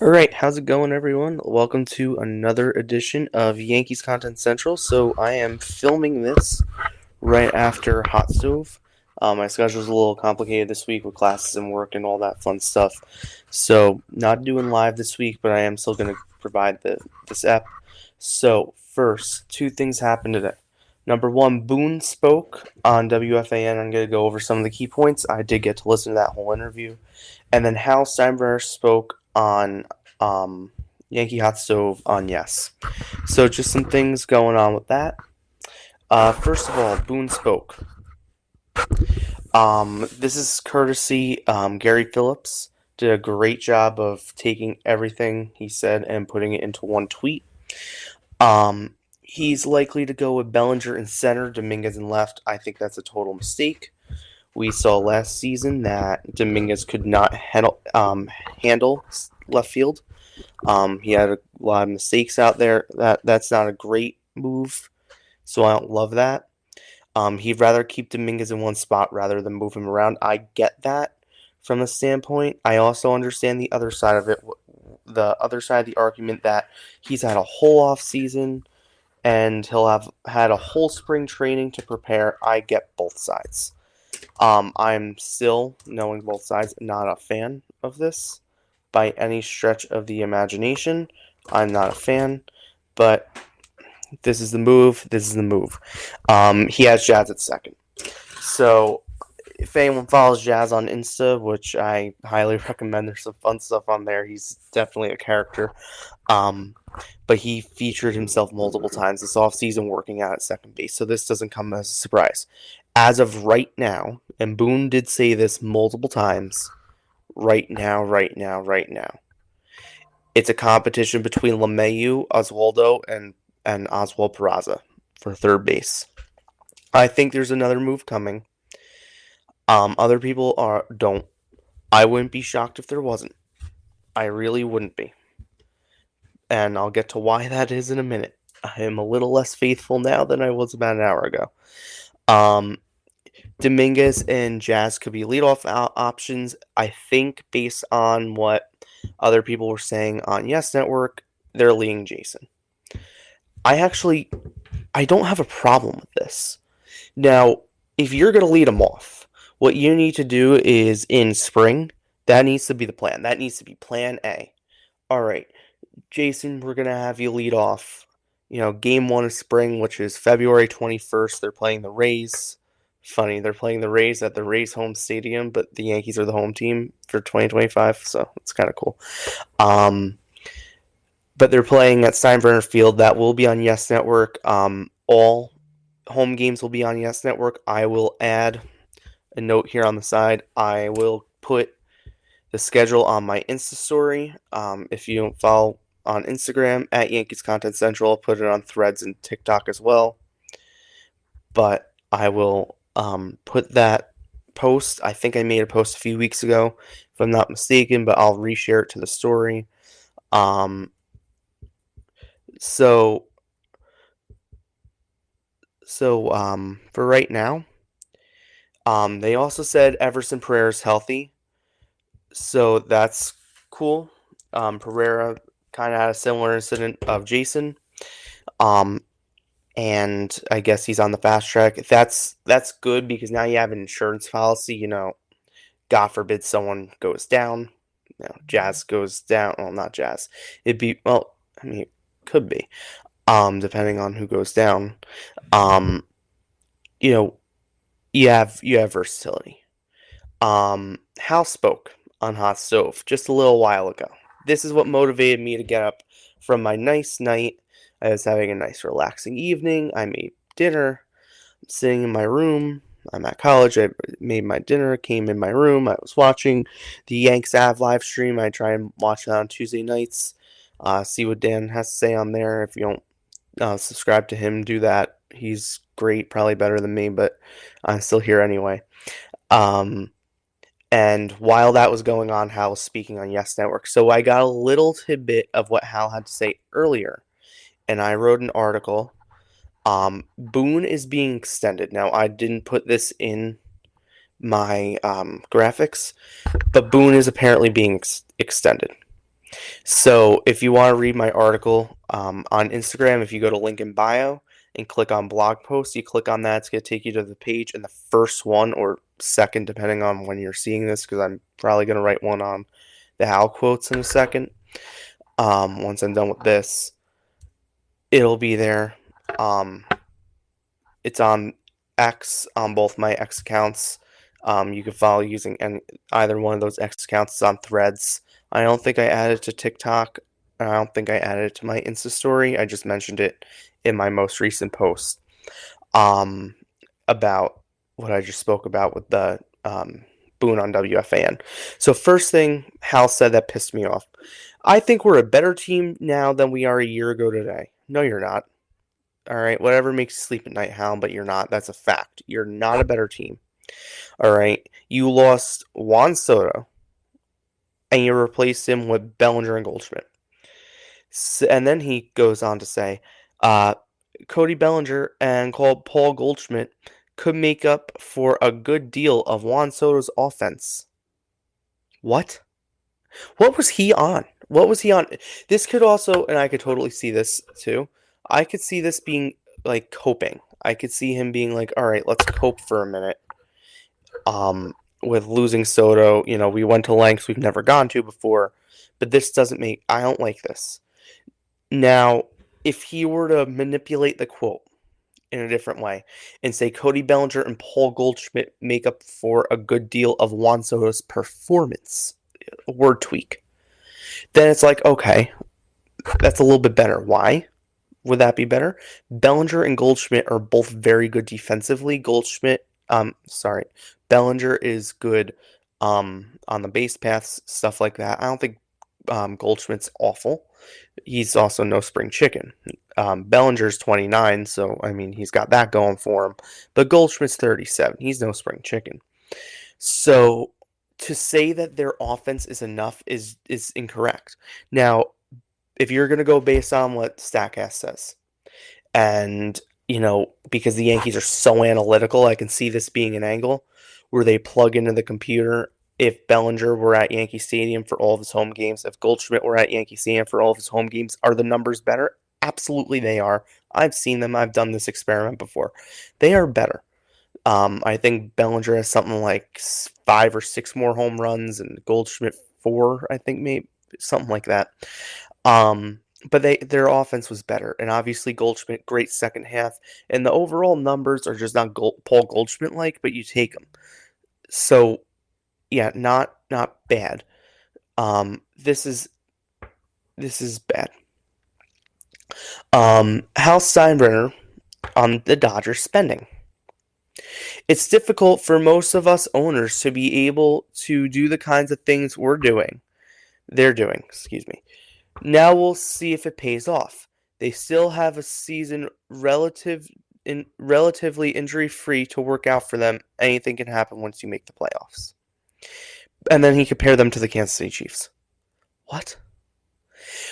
All right, how's it going, everyone? Welcome to another edition of Yankees Content Central. So I am filming this right after Hot Stove. My schedule's a little complicated this week with classes and work and all that fun stuff. So not doing live this week, but I am still going to provide this app. So first, two things happened today. Number one, Boone spoke on WFAN. I'm going to go over some of the key points. I did get to listen to that whole interview. And then Hal Steinbrenner spoke on Yankee Hot Stove on Yes. So just some things going on with that. First of all, Boone spoke. This is courtesy Gary Phillips. Did a great job of taking everything he said and putting it into one tweet. He's likely to go with Bellinger in center, Dominguez in left. I think that's a total mistake. We saw last season that Dominguez could not handle left field. He had a lot of mistakes out there. That's not a great move, so I don't love that. He'd rather keep Dominguez in one spot rather than move him around. I get that from a standpoint. I also understand the other side of it, the other side of the argument that he's had a whole off season and he'll have had a whole spring training to prepare. I get both sides. I'm still, knowing both sides, not a fan of this by any stretch of the imagination. I'm not a fan, but this is the move. This is the move. He has Jazz at second. So if anyone follows Jazz on Insta, which I highly recommend, there's some fun stuff on there. He's definitely a character. But he featured himself multiple times this offseason working out at second base, so this doesn't come as a surprise. As of right now, and Boone did say this multiple times, right now, it's a competition between LeMahieu, Oswaldo, and Oswald Peraza for third base. I think there's another move coming. Other people don't. I wouldn't be shocked if there wasn't. I really wouldn't be. And I'll get to why that is in a minute. I am a little less faithful now than I was about an hour ago. Dominguez and Jazz could be leadoff options. I think based on what other people were saying on Yes Network, they're leading Jason. I don't have a problem with this. Now, if you're going to lead them off, what you need to do is in spring, that needs to be the plan. That needs to be plan A. All right, Jason, we're going to have you lead off, game one of spring, which is February 21st. They're playing the Rays. Funny, they're playing the Rays at the Rays home stadium, but the Yankees are the home team for 2025, so it's kind of cool. But they're playing at Steinbrenner Field. That will be on Yes Network. All home games will be on Yes Network. I will add a note here on the side. I will put the schedule on my Insta story. If you don't follow on Instagram at Yankees Content Central, I'll put it on Threads and TikTok as well. But I will put that post. I think I made a post a few weeks ago, if I'm not mistaken, but I'll reshare it to the story. So for right now, they also said Everson Pereira's healthy, so that's cool. Pereira kind of had a similar incident of Jason, and I guess he's on the fast track. That's good because now you have an insurance policy. God forbid someone goes down. Jazz goes down. Well, not Jazz. It could be, depending on who goes down. You have versatility. Hal spoke on Hot Stove just a little while ago. This is what motivated me to get up from my nice night. I was having a nice relaxing evening. I made dinner. I'm sitting in my room. I'm at college. I made my dinner, came in my room. I was watching the Yanks Av live stream. I try and watch that on Tuesday nights. See what Dan has to say on there. If you don't subscribe to him, do that. He's great, probably better than me, but I'm still here anyway. And while that was going on, Hal was speaking on Yes Network. So I got a little tidbit of what Hal had to say earlier, and I wrote an article. Boone is being extended. Now, I didn't put this in my graphics, but Boone is apparently being extended. So if you want to read my article on Instagram, if you go to link in bio and click on blog post, you click on that, it's going to take you to the page, and the first one or second, depending on when you're seeing this, because I'm probably going to write one on the Hal quotes in a second. Once I'm done with this, it'll be there. It's on X, on both my X accounts. You can follow using either one of those X accounts. It's on Threads. I don't think I added it to TikTok. I don't think I added it to my Insta story. I just mentioned it in my most recent post about what I just spoke about with the Boone on WFAN. So first thing Hal said that pissed me off. I think we're a better team now than we are a year ago today. No, you're not. All right, whatever makes you sleep at night, Hal, but you're not. That's a fact. You're not a better team. All right, you lost Juan Soto, and you replaced him with Bellinger and Goldschmidt. And then he goes on to say, Cody Bellinger and Paul Goldschmidt could make up for a good deal of Juan Soto's offense. What? What was he on? What was he on? This could also, and I could totally see this too, I could see this being like coping. I could see him being like, all right, let's cope for a minute. With losing Soto, we went to lengths we've never gone to before, but this doesn't I don't like this. Now, if he were to manipulate the quote in a different way and say Cody Bellinger and Paul Goldschmidt make up for a good deal of Juan Soto's performance, a word tweak, then it's like, okay, that's a little bit better. Why would that be better? Bellinger and Goldschmidt are both very good defensively. Bellinger is good on the base paths, stuff like that. I don't think Goldschmidt's awful. He's also no spring chicken. Bellinger's 29, so, he's got that going for him. But Goldschmidt's 37. He's no spring chicken. So, to say that their offense is enough is incorrect. Now, if you're going to go based on what StatCast says, and, because the Yankees are so analytical, I can see this being an angle where they plug into the computer if Bellinger were at Yankee Stadium for all of his home games, if Goldschmidt were at Yankee Stadium for all of his home games, are the numbers better? Absolutely they are. I've seen them. I've done this experiment before. They are better. I think Bellinger has something like 5 or 6 more home runs, and Goldschmidt 4, I think, maybe something like that. But their offense was better, and obviously Goldschmidt, great second half, and the overall numbers are just not Paul Goldschmidt-like, but you take them. So, yeah, not bad. This is bad. Hal Steinbrenner on the Dodgers spending. It's difficult for most of us owners to be able to do the kinds of things they're doing, excuse me. Now we'll see if it pays off. They still have a season relatively injury-free to work out for them. Anything can happen once you make the playoffs. And then he compared them to the Kansas City Chiefs. What?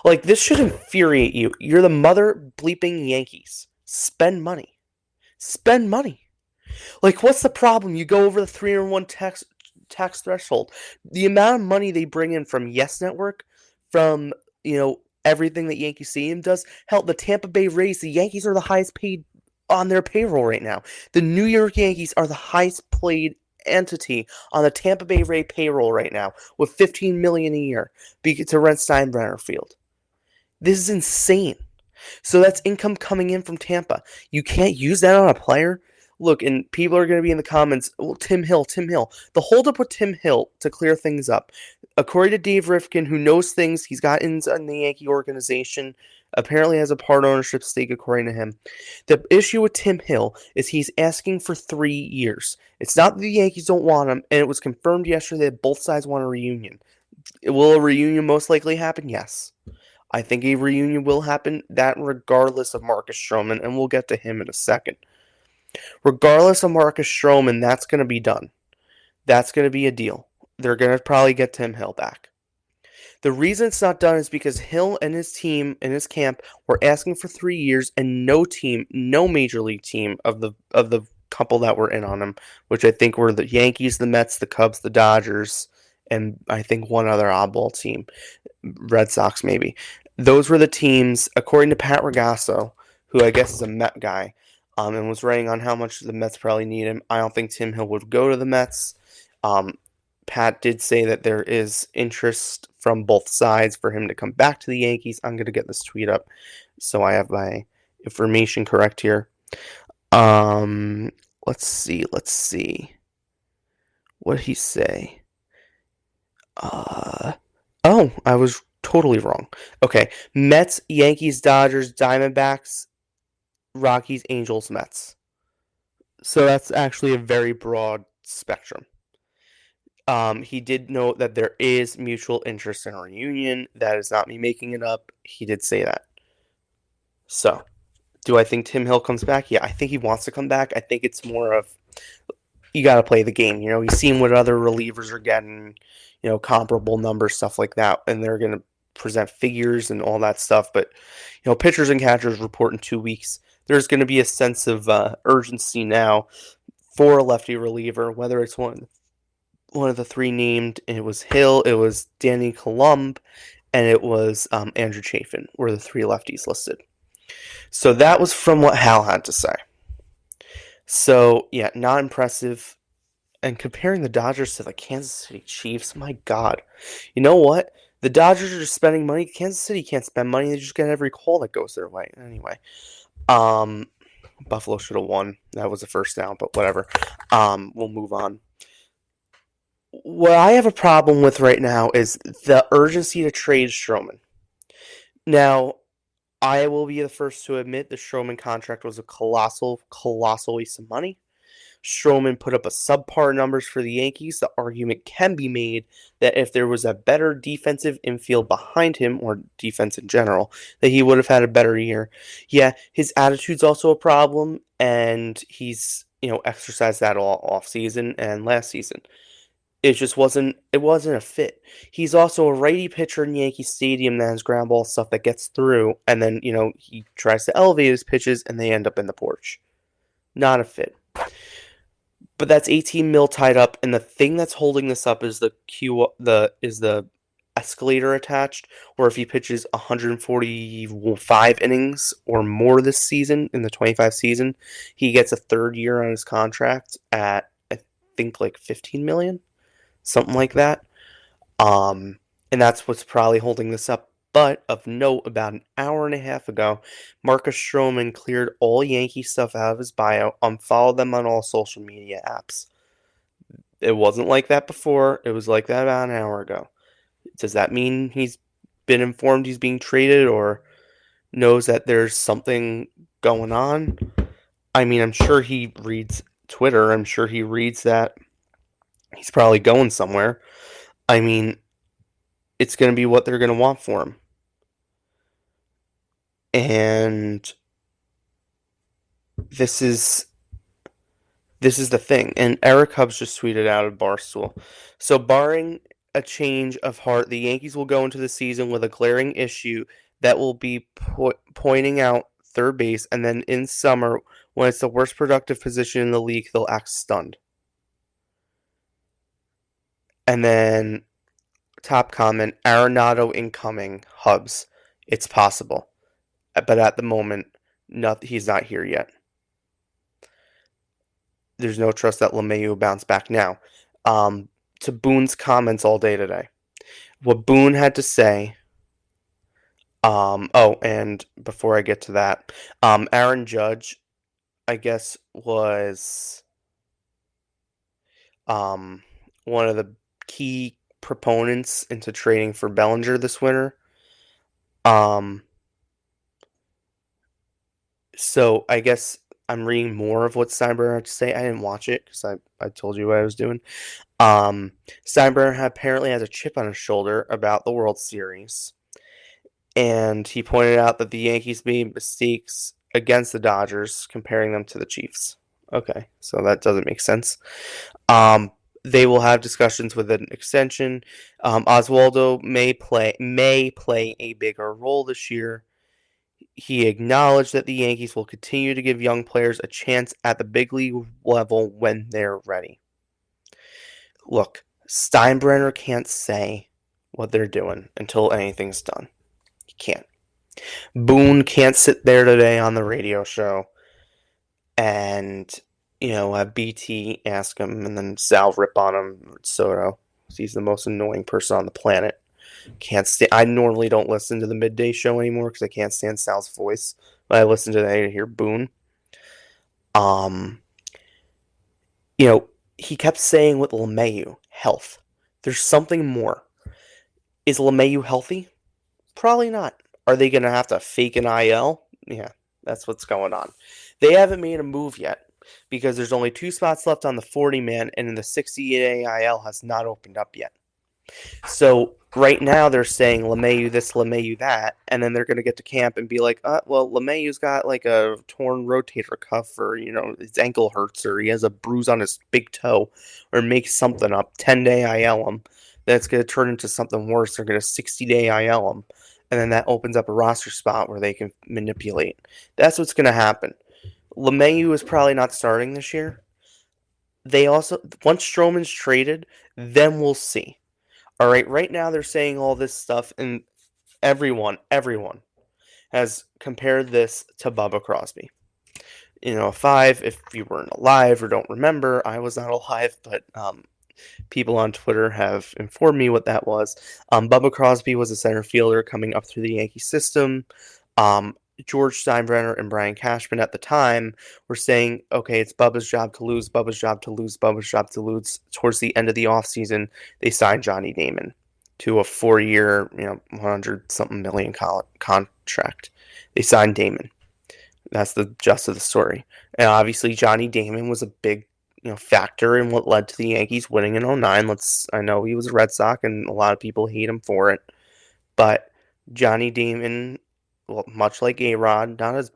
Like, this should infuriate you. You're the mother bleeping Yankees. Spend money. Spend money. Like, what's the problem? You go over the 301 tax threshold. The amount of money they bring in from Yes Network, from, everything that Yankee Stadium does. Hell, the Tampa Bay Rays, the Yankees are the highest paid on their payroll right now. The New York Yankees are the highest paid entity on the Tampa Bay Ray payroll right now, with $15 million a year to rent Steinbrenner Field. This is insane. So that's income coming in from Tampa. You can't use that on a player. Look, and people are going to be in the comments, well, Tim Hill. The holdup with Tim Hill, to clear things up, according to Dave Rifkin, who knows things, he's got in the Yankee organization, apparently has a part ownership stake, according to him. The issue with Tim Hill is he's asking for 3 years. It's not that the Yankees don't want him, and it was confirmed yesterday that both sides want a reunion. Will a reunion most likely happen? Yes. I think a reunion will happen, that regardless of Marcus Stroman, and we'll get to him in a second. Regardless of Marcus Stroman, that's going to be done. That's going to be a deal. They're going to probably get Tim Hill back. The reason it's not done is because Hill and his team and his camp were asking for 3 years, and no major league team of the couple that were in on him, which I think were the Yankees, the Mets, the Cubs, the Dodgers, and I think one other oddball team. Red Sox maybe. Those were the teams, according to Pat Ragasso, who I guess is a Met guy, and was writing on how much the Mets probably need him. I don't think Tim Hill would go to the Mets. Um, Pat did say that there is interest from both sides for him to come back to the Yankees. I'm going to get this tweet up so I have my information correct here. Let's see. What did he say? Oh, I was totally wrong. Okay, Mets, Yankees, Dodgers, Diamondbacks, Rockies, Angels, Mets. So that's actually a very broad spectrum. He did note that there is mutual interest in a reunion. That is not me making it up. He did say that. So, do I think Tim Hill comes back? Yeah, I think he wants to come back. I think it's more of you got to play the game. You know, he's seen what other relievers are getting, you know, comparable numbers, stuff like that, and they're going to present figures and all that stuff. But, you know, pitchers and catchers report in 2 weeks. There's going to be a sense of urgency now for a lefty reliever, whether it's one of the three named. It was Hill, it was Danny Columb, and it was Andrew Chafin were the three lefties listed. So that was from what Hal had to say. So, yeah, not impressive. And comparing the Dodgers to the Kansas City Chiefs, my God. You know what? The Dodgers are just spending money. Kansas City can't spend money. They just get every call that goes their way. Anyway, Buffalo should have won. That was the first down, but whatever. We'll move on. What I have a problem with right now is the urgency to trade Stroman. Now, I will be the first to admit the Stroman contract was a colossal waste of money. Stroman put up a subpar numbers for the Yankees. The argument can be made that if there was a better defensive infield behind him, or defense in general, that he would have had a better year. Yeah, his attitude's also a problem, and he's, you know, exercised that all off season and last season. It just wasn't a fit. He's also a righty pitcher in Yankee Stadium that has ground ball stuff that gets through, and then, you know, he tries to elevate his pitches and they end up in the porch. Not a fit. But that's 18 mil tied up, and the thing that's holding this up is the escalator attached, where if he pitches 145 innings or more this season in the 25 season, he gets a third year on his contract at I think like 15 million, something like that. And that's what's probably holding this up. But of note, about an hour and a half ago, Marcus Stroman cleared all Yankee stuff out of his bio, unfollowed them on all social media apps. It wasn't like that before. It was like that about an hour ago. Does that mean he's been informed he's being traded or knows that there's something going on? I mean, I'm sure he reads Twitter. I'm sure he reads that he's probably going somewhere. I mean, it's going to be what they're going to want for him. And this is the thing. And Eric Hubbs just tweeted out of Barstool. So barring a change of heart, the Yankees will go into the season with a glaring issue that will be pointing out third base, and then in summer, when it's the worst productive position in the league, they'll act stunned. And then top comment, Arenado incoming, Hubbs. It's possible. But at the moment, he's not here yet. There's no trust that LeMahieu will bounce back now. To Boone's comments all day today. What Boone had to say. And before I get to that, Aaron Judge, I guess, was one of the key proponents into trading for Bellinger this winter. So I guess I'm reading more of what Steinbrenner had to say. I didn't watch it because I told you what I was doing. Steinbrenner apparently has a chip on his shoulder about the World Series. And he pointed out that the Yankees made mistakes against the Dodgers, comparing them to the Chiefs. Okay, so that doesn't make sense. They will have discussions with an extension. Oswaldo may play a bigger role this year. He acknowledged that the Yankees will continue to give young players a chance at the big league level when they're ready. Look, Steinbrenner can't say what they're doing until anything's done. You can't. Boone can't sit there today on the radio show and, have BT ask him and then Sal rip on him. Soto. He's the most annoying person on the planet. Can't stand. I normally don't listen to the midday show anymore because I can't stand Sal's voice. But I listen to that to hear Boone. He kept saying with LeMahieu, health. There's something more. Is LeMahieu healthy? Probably not. Are they going to have to fake an IL? Yeah, that's what's going on. They haven't made a move yet because there's only 2 spots left on the 40-man, and the 60-day IL has not opened up yet. So right now they're saying LeMahieu this, LeMahieu that, and then they're going to get to camp and be like, LeMahieu's got like a torn rotator cuff, or his ankle hurts, or he has a bruise on his big toe, or make something up. 10-day IL him. That's going to turn into something worse. They're going to 60-day IL him, and then that opens up a roster spot where they can manipulate. That's what's going to happen. LeMahieu is probably not starting this year. They also, once Stroman's traded, then we'll see. All right now they're saying all this stuff, and everyone has compared this to Bubba Crosby. 5, if you weren't alive or don't remember, I was not alive, but people on Twitter have informed me what that was. Bubba Crosby was a center fielder coming up through the Yankee system. George Steinbrenner and Brian Cashman at the time were saying, okay, it's Bubba's job to lose, Bubba's job to lose, Bubba's job to lose. Towards the end of the offseason, they signed Johnny Damon to a 4-year, 100-something million contract. They signed Damon. That's the gist of the story. And obviously, Johnny Damon was a big factor in what led to the Yankees winning in 2009. I know he was a Red Sox, and a lot of people hate him for it. But Johnny Damon, much like A-Rod, not as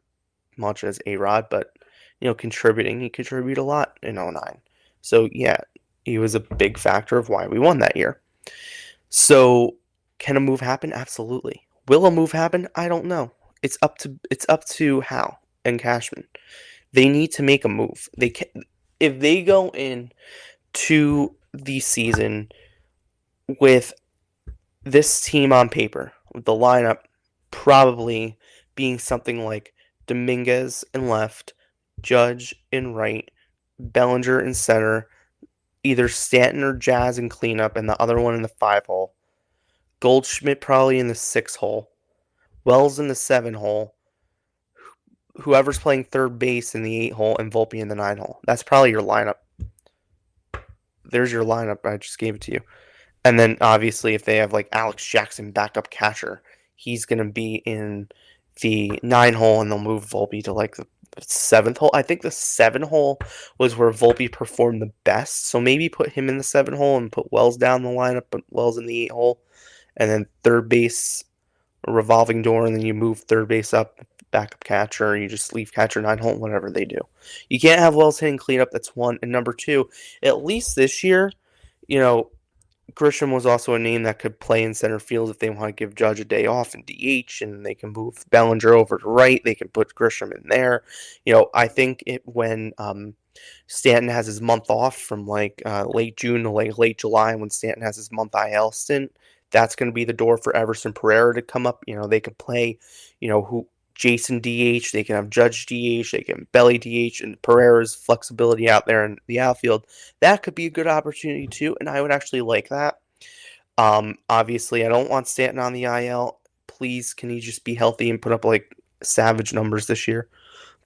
much as A-Rod, but, contributing. He contributed a lot in 2009. So, yeah, he was a big factor of why we won that year. So, can a move happen? Absolutely. Will a move happen? I don't know. It's up to Hal and Cashman. They need to make a move. If they go in to the season with this team on paper, with the lineup probably being something like Dominguez in left, Judge in right, Bellinger in center, either Stanton or Jazz in cleanup, and the other one in the 5-hole, Goldschmidt probably in the 6-hole, Wells in the 7-hole, whoever's playing third base in the 8-hole, and Volpe in the 9-hole. That's probably your lineup. There's your lineup. I just gave it to you. And then, obviously, if they have, like, Alex Jackson backup catcher, he's going to be in the 9-hole, and they'll move Volpe to, like, the 7th hole. I think the 7-hole was where Volpe performed the best, so maybe put him in the 7-hole and put Wells down the lineup, but Wells in the 8-hole, and then third base, a revolving door, and then you move third base up, backup catcher, or you just leave catcher 9-hole, whatever they do. You can't have Wells hitting cleanup, that's one. And number two, at least this year, Grisham was also a name that could play in center field if they want to give Judge a day off in DH, and they can move Bellinger over to right. They can put Grisham in there. I think when Stanton has his month off from late June to late July, when Stanton has his month IL stint, that's going to be the door for Everson Pereira to come up. They could play, Jason DH, they can have Judge DH, they can Belly DH, and Pereira's flexibility out there in the outfield. That could be a good opportunity too, and I would actually like that. Obviously, I don't want Stanton on the IL. Please, can he just be healthy and put up savage numbers this year?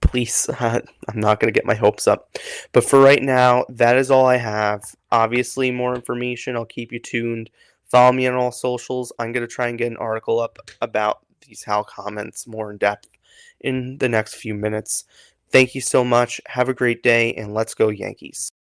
Please, I'm not going to get my hopes up. But for right now, that is all I have. Obviously, more information, I'll keep you tuned. Follow me on all socials. I'm going to try and get an article up about these Hal comments more in depth in the next few minutes. Thank you so much. Have a great day, and let's go Yankees.